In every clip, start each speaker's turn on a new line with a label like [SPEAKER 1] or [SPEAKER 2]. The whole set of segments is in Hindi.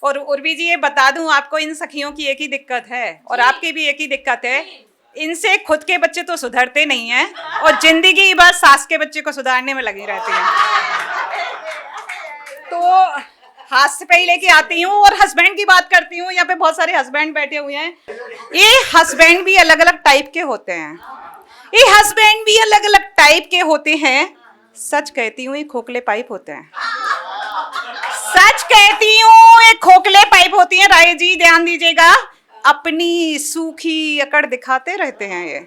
[SPEAKER 1] और उर्वी जी, ये बता दूं आपको, इन सखियों की एक ही दिक्कत है और आपकी भी एक ही दिक्कत है, इनसे खुद के बच्चे तो सुधरते नहीं हैं और जिंदगी बस सास के बच्चे को सुधारने में लगी रहती है। तो हाथ से पे ही लेके आती हूँ और हस्बैंड की बात करती हूँ। यहाँ पे बहुत सारे हस्बैंड बैठे हुए हैं। ये हस्बैंड भी अलग अलग टाइप के होते हैं। ये हस्बैंड भी अलग अलग टाइप के होते हैं। सच कहती हूँ, ये खोखले पाइप होते हैं। सच कहती हूँ, ये खोखले पाइप होती हैं। राय जी ध्यान दीजिएगा, अपनी सूखी अकड़ दिखाते रहते हैं। ये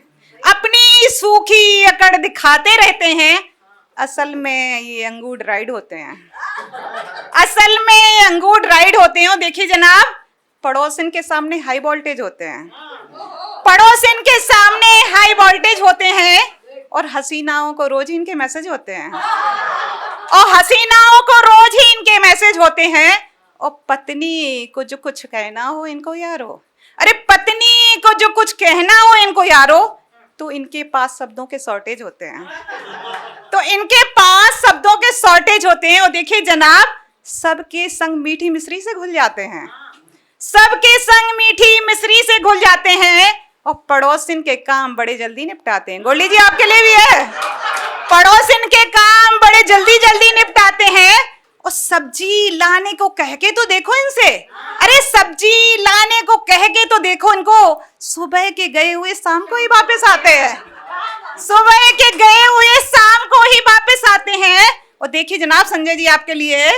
[SPEAKER 1] अपनी सूखी अकड़ दिखाते रहते हैं। असल में ये अंगूर ड्राइड होते हैं। असल में अंगूर ड्राइड होते हैं। देखिए जनाब, पड़ोसन के सामने हाई वोल्टेज होते हैं। पड़ोसन के सामने हाई वोल्टेज होते हैं और हसीनाओं को रोज ही इनके मैसेज होते हैं। और हसीनाओं को रोज ही इनके मैसेज होते हैं। और पत्नी को जो कुछ कहना हो इनको यारो, अरे पत्नी को जो कुछ कहना हो इनको यारो, तो इनके पास शब्दों के शॉर्टेज होते हैं। तो इनके पास शब्दों के शॉर्टेज होते हैं। और देखिए जनाब, सबके संग मीठी मिश्री से घुल जाते हैं। सबके संग मीठी मिश्री से घुल जाते हैं और पड़ोसिन के काम बड़े जल्दी निपटाते हैं। गोली जी आपके लिए भी है। पड़ोसिन के काम बड़े जल्दी जल्दी निपटाते हैं। और सब्जी लाने को कह के तो देखो इनसे, अरे सब्जी लाने को कह के तो देखो इनको, सुबह के गए हुए शाम को ही वापस आते हैं। सुबह के गए हुए शाम को ही वापस आते हैं। और देखिए जनाब संजय जी आपके लिए,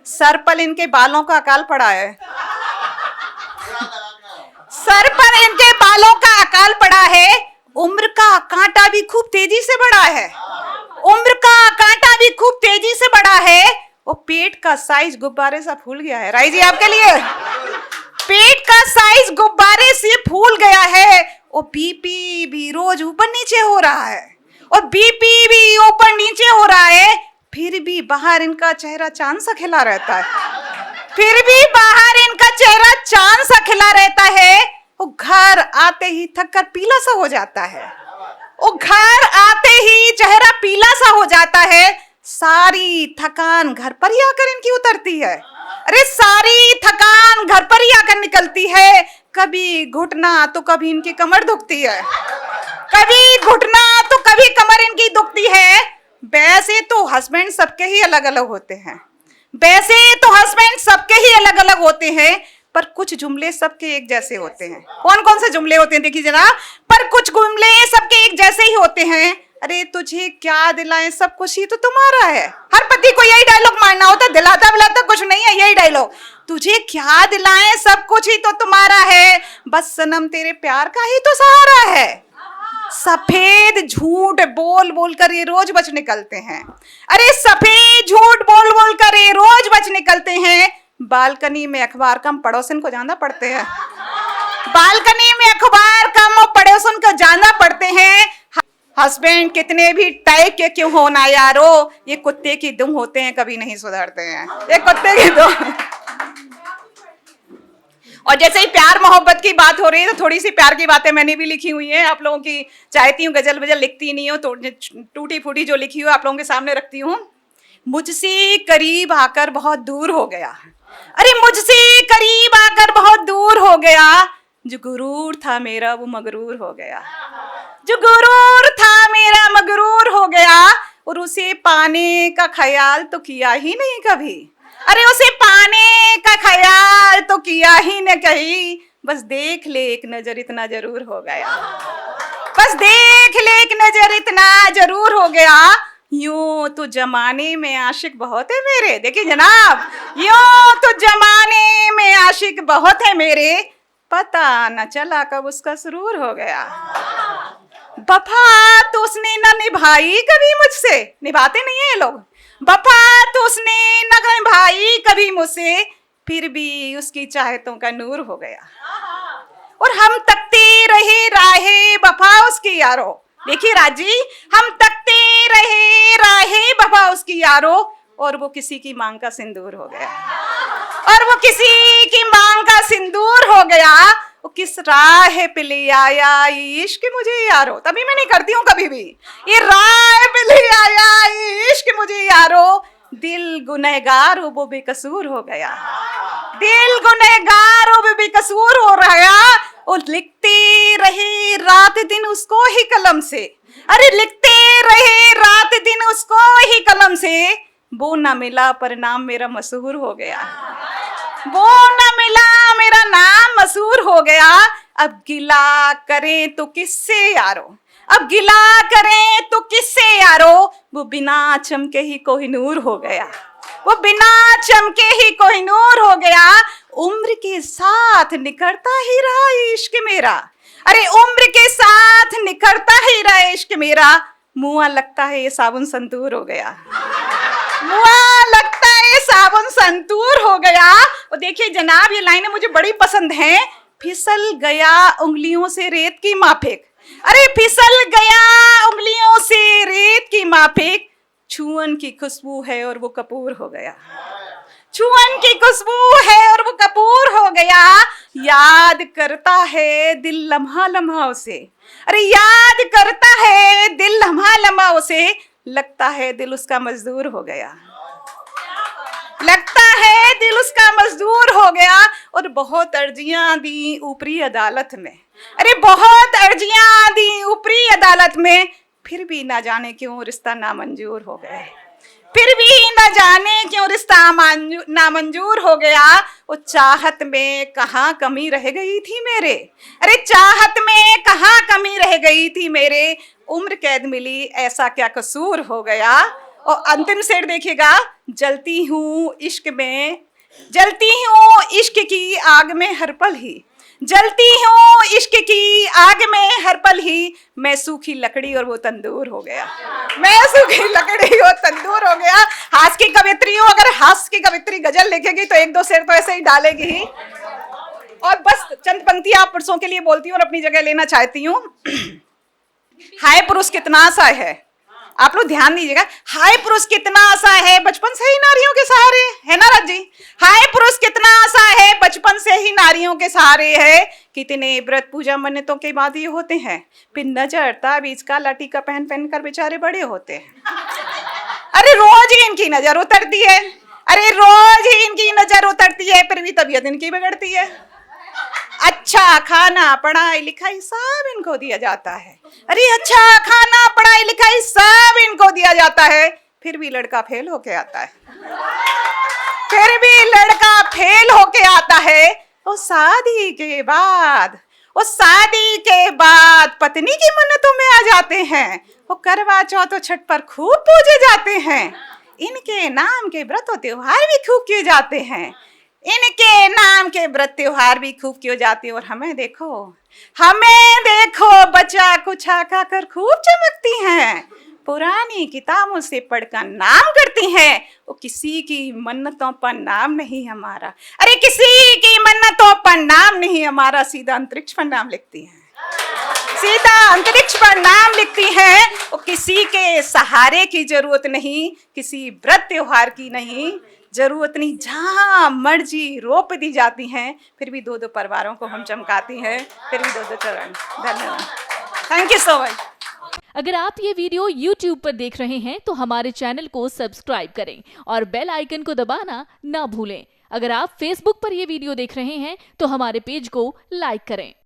[SPEAKER 1] सर पर इनके बालों का अकाल पड़ा है। सर पर इनके बालों का अकाल पड़ा है। उम्र का कांटा भी खूब तेजी से बढ़ा है। उम्र का कांटा भी खूब तेजी से बढ़ा है। और पेट का साइज गुब्बारे सा फूल गया है। राय जी आपके लिए, पेट का साइज गुब्बारे से फूल गया है। और बीपी भी रोज ऊपर नीचे हो रहा है। और बीपी भी ऊपर नीचे हो रहा है। फिर भी बाहर इनका चेहरा चांद सा खिला रहता है। फिर भी बाहर इनका चेहरा चांद सा खिला रहता है। वो घर आते ही थक कर पीला सा हो जाता है। वो घर आते ही चेहरा पीला सा हो जाता है। सारी थकान घर पर ही आकर इनकी उतरती है। अरे सारी थकान घर पर ही आकर निकलती है। कभी घुटना तो कभी इनकी कमर दुखती है। कभी घुटना तो कभी कमर इनकी दुखती है। वैसे तो हस्बैंड सबके ही अलग अलग होते हैं। वैसे तो हस्बैंड सबके ही अलग अलग होते हैं, पर कुछ जुमले सबके एक जैसे होते हैं। कौन कौन से जुमले होते हैं देखिए जनाब, पर कुछ जुमले सबके एक जैसे ही होते हैं। अरे तुझे क्या दिलाएं, सब कुछ ही तो तुम्हारा है। हर पति को यही डायलॉग मारना होता है, दिलाता बिलाता कुछ नहीं है, यही डायलॉग। तुझे क्या दिलाएं, सब कुछ ही तो तुम्हारा है, बस सनम तेरे प्यार का ही तो सहारा है। सफेद झूठ बोल बोल कर ये रोज बच निकलते हैं। अरे सफेद झूठ बोल बोल कर ये रोज बच निकलते हैं। बालकनी में अखबार कम पड़ोसन को जाना पड़ते हैं। बालकनी में अखबार कम और पड़ोसन को जाना पड़ते हैं। हस्बैंड कितने भी टाइप के क्यों होना यारो, ये कुत्ते की दुम होते हैं, कभी नहीं सुधरते हैं। ये कुत्ते की दुम। और जैसे ही प्यार मोहब्बत की बात हो रही है, तो थोड़ी सी प्यार की बातें मैंने भी लिखी हुई हैं। आप लोगों की चाहती हूँ गजल वजल लिखती नहीं हो, तो टूटी फूटी जो लिखी हो आप लोगों के सामने रखती हूँ। मुझसे करीब आकर बहुत दूर हो गया। अरे मुझसे करीब आकर बहुत दूर हो गया। जो गुरूर था मेरा वो मगरूर हो गया। जो गुरूर था मेरा मगरूर हो गया। और उसे पाने का ख्याल तो किया ही नहीं कभी। अरे उसे पाने का ख्याल तो किया ही न कहीं। बस देख ले एक नजर इतना जरूर हो गया। बस देख ले एक नजर इतना जरूर हो गया। यूं तो जमाने में आशिक बहुत है मेरे। देखिए जनाब, यूं तो जमाने में आशिक बहुत है मेरे, पता न चला कब उसका सुरूर हो गया। वफा तो उसने न निभाई कभी मुझसे, निभाते नहीं है ये लोग। वफा तो उसने न निभाई कभी मुझसे, फिर भी उसकी चाहतों का नूर हो गया। और हम तकते रहे राहे वफा उसकी यारो। देखिए राजी, हम तकते रहे राहे वफा उसकी यारो, और वो किसी की मांग का सिंदूर हो गया। और वो किसी की मांग का सिंदूर हो गया। वो किस राह पे ले आया इश्क मुझे यारो। तभी मैं नहीं करती हूँ कभी भी, ये राह पे ले आया इश्क मुझे यारो, दिल गुनहगार वो बेकसूर हो गया। दिल गुनहगारों में भी कसूर हो रहा, वो लिखते रहे रात दिन उसको ही कलम से, अरे लिखते रहे रात दिन उसको ही कलम से, वो ना मिला पर नाम मेरा मशहूर हो गया, वो ना मिला मेरा नाम मशहूर हो गया। अब गिला करें तो किससे यारो, अब गिला करें तो किससे यारो, वो बिना चमके ही कोहिनूर हो गया, वो बिना चमके ही कोहिनूर हो गया। उम्र के साथ निखरता ही रहा इश्क मेरा, अरे उम्र के साथ निखरता ही रहा इश्क मेरा, मुआ लगता है ये साबुन संतूर हो गया, मुआ लगता है साबुन संतूर हो गया। और देखिए जनाब, ये लाइनें मुझे बड़ी पसंद हैं। फिसल गया उंगलियों से रेत की माफिक, अरे फिसल गया उंगलियों से रेत की माफिक, छुअन की खुशबू है और वो कपूर हो गया, छुअन की खुशबू है और वो कपूर हो गया। याद करता है दिल लम्हा लम्हा उसे, अरे याद करता है दिल लम्हा लम्हा उसे, लगता है दिल उसका मजदूर हो गया, लगता है दिल उसका मजदूर हो गया। और बहुत अर्जियां दी ऊपरी अदालत में, अरे बहुत अर्जियां दी ऊपरी अदालत में, फिर भी ना जाने क्यों रिश्ता नामंजूर हो गया, फिर भी ना जाने क्यों रिश्ता नामंजूर हो गया। वो चाहत में कहाँ कमी रह गई थी मेरे, अरे चाहत में कहाँ कमी रह गई थी मेरे, उम्र कैद मिली ऐसा क्या कसूर हो गया। और अंतिम शेर देखिएगा, जलती हूँ इश्क में, जलती हूँ इश्क की आग में हर पल ही, जलती हूँ इश्क की आग में हर पल ही, मैं सूखी लकड़ी और वो तंदूर हो गया, मैं सूखी लकड़ी और तंदूर हो गया। हास्य की कवित्री हो, अगर हास्य की कवित्री गजल लिखेगी तो एक दो शेर तो ऐसे ही डालेगी ही। और बस चंद पंक्ति आप पुरुषों के लिए बोलती हूँ और अपनी जगह लेना चाहती हूँ। हाय पुरुष कितना आशा है, आप लोग ध्यान दीजिएगा, हाय पुरुष कितना आशा है बचपन से ही नारियों के सहारे, है ना राज जी, हाय पुरुष कितना आशा है बचपन से ही नारियों के सहारे है, कितने व्रत पूजा मन्नतों के बाद ये होते हैं, फिर नजर ताबीज का लाठी का पहन पहन कर बेचारे बड़े होते हैं, अरे रोज ही इनकी नजर उतरती है, अरे रोज ही इनकी नजर उतरती है, फिर भी तबीयत इनकी बिगड़ती है। अच्छा खाना पढ़ाई लिखाई सब इनको दिया जाता है, अरे अच्छा खाना पढ़ाई लिखाई सब इनको दिया जाता है, फिर भी लड़का फेल होके आता है, फिर भी लड़का फेल होके आता है। वो शादी के बाद, वो शादी के बाद पत्नी की मन्नतों में आ जाते हैं, वो करवा चौथ छठ पर खूब पूजे जाते हैं, इनके नाम के व्रत और त्योहार भी खूब किए जाते हैं, इनके नाम के व्रत त्योहार भी खूब किए जाते हैं। और हमें देखो बच्चा कुछ खाकर खूब चमकती हैं, पुरानी किताबों से पढ़कर नाम करती हैं, वो किसी की मन्नतों पर नाम नहीं हमारा, अरे किसी की मन्नतों पर नाम नहीं हमारा, सीधा अंतरिक्ष पर नाम लिखती हैं, सीधा अंतरिक्ष पर नाम लिखती हैं। वो किसी के सहारे की जरूरत नहीं, किसी व्रत त्योहार की नहीं जरूरत नहीं, जहाँ मर्जी रोप दी जाती हैं, फिर भी दो दो परिवारों को हम चमकाती हैं, फिर भी दो दो चरण। धन्यवाद, थैंक यू सो मच।
[SPEAKER 2] अगर आप ये वीडियो YouTube पर देख रहे हैं तो हमारे चैनल को सब्सक्राइब करें और बेल आइकन को दबाना ना भूलें। अगर आप Facebook पर ये वीडियो देख रहे हैं तो हमारे पेज को लाइक करें।